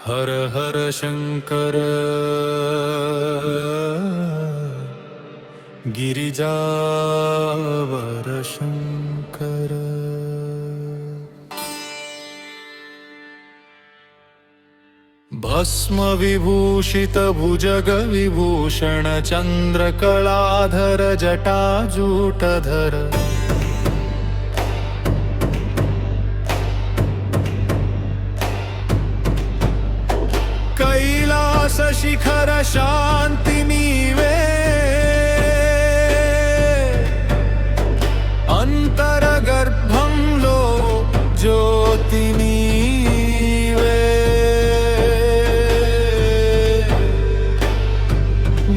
हर हर शंकर गिरिजावर शंकर। भस्म विभूषित भुजग विभूषण चंद्रकलाधर जटाजूटधर। कैलास शिखर शांति नीवे अंतरगर्भंलो ज्योति नीवे।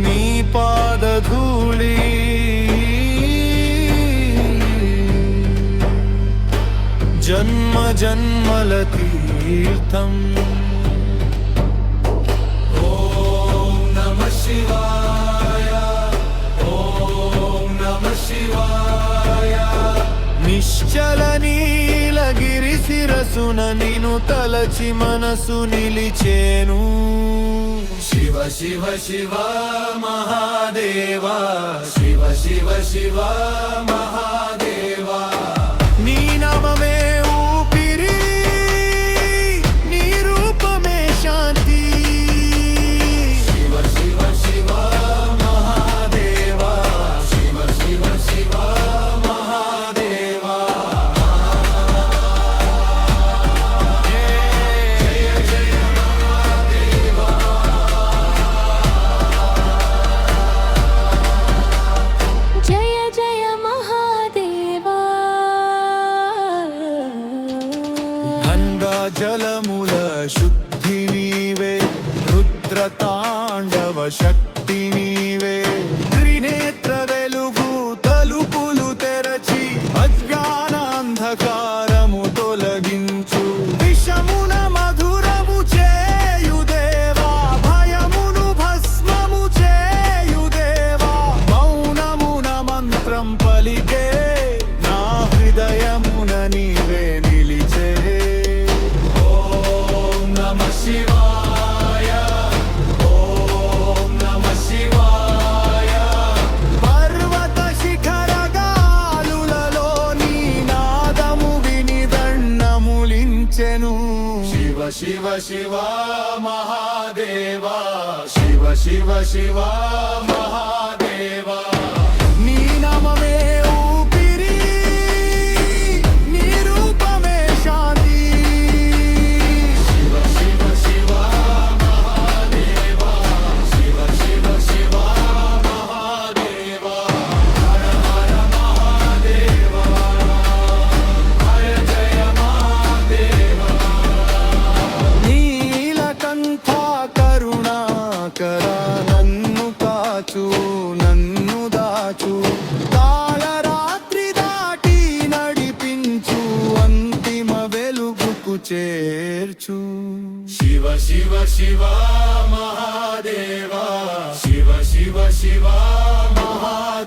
नी पादधूली जन्म जन्मल तीर्थम्। शिवाय ओम नमः शिवाय। निश्चल नीलगिरि शिरसुन निनु तलचि मनसु निलिचेनु। शिव शिव शिव महादेवा शिव शिव शिव महादेवा। नी नाममे ऊपिरी नी रूपमे शांति। जलमूल शुद्धि नीवे रुद्रतांडव शक्ति नीवे। त्रिनेत्र वेलुगु तलुपुलु तेरची अज्ञानांधकारमु तोलगिंचु। विषमुन मधुरमु చేయుదేవా భయమును భస్మము చేయుదేవా। మౌనమున మంత్రం పలికే నా హృదయమున నీవే నిలిచే। शिवाय ओम नमः शिवाय। पर्वत शिखर गालुలలో నీ నాదము విని దండములించెను। शिव शिव शिव महादेवा शिव शिव शिव महादेवा। నీ నామమే ఊపిరి నీ రూపమే శాంతి। నన్ను కాచు నన్ను దాచు కాళరాత్రి దాటి నడిపించు అంతిమ వెలుగుకు చేర్చు। శివ శివ శివ మహాదేవా శివ శివ శివ మహాదేవా।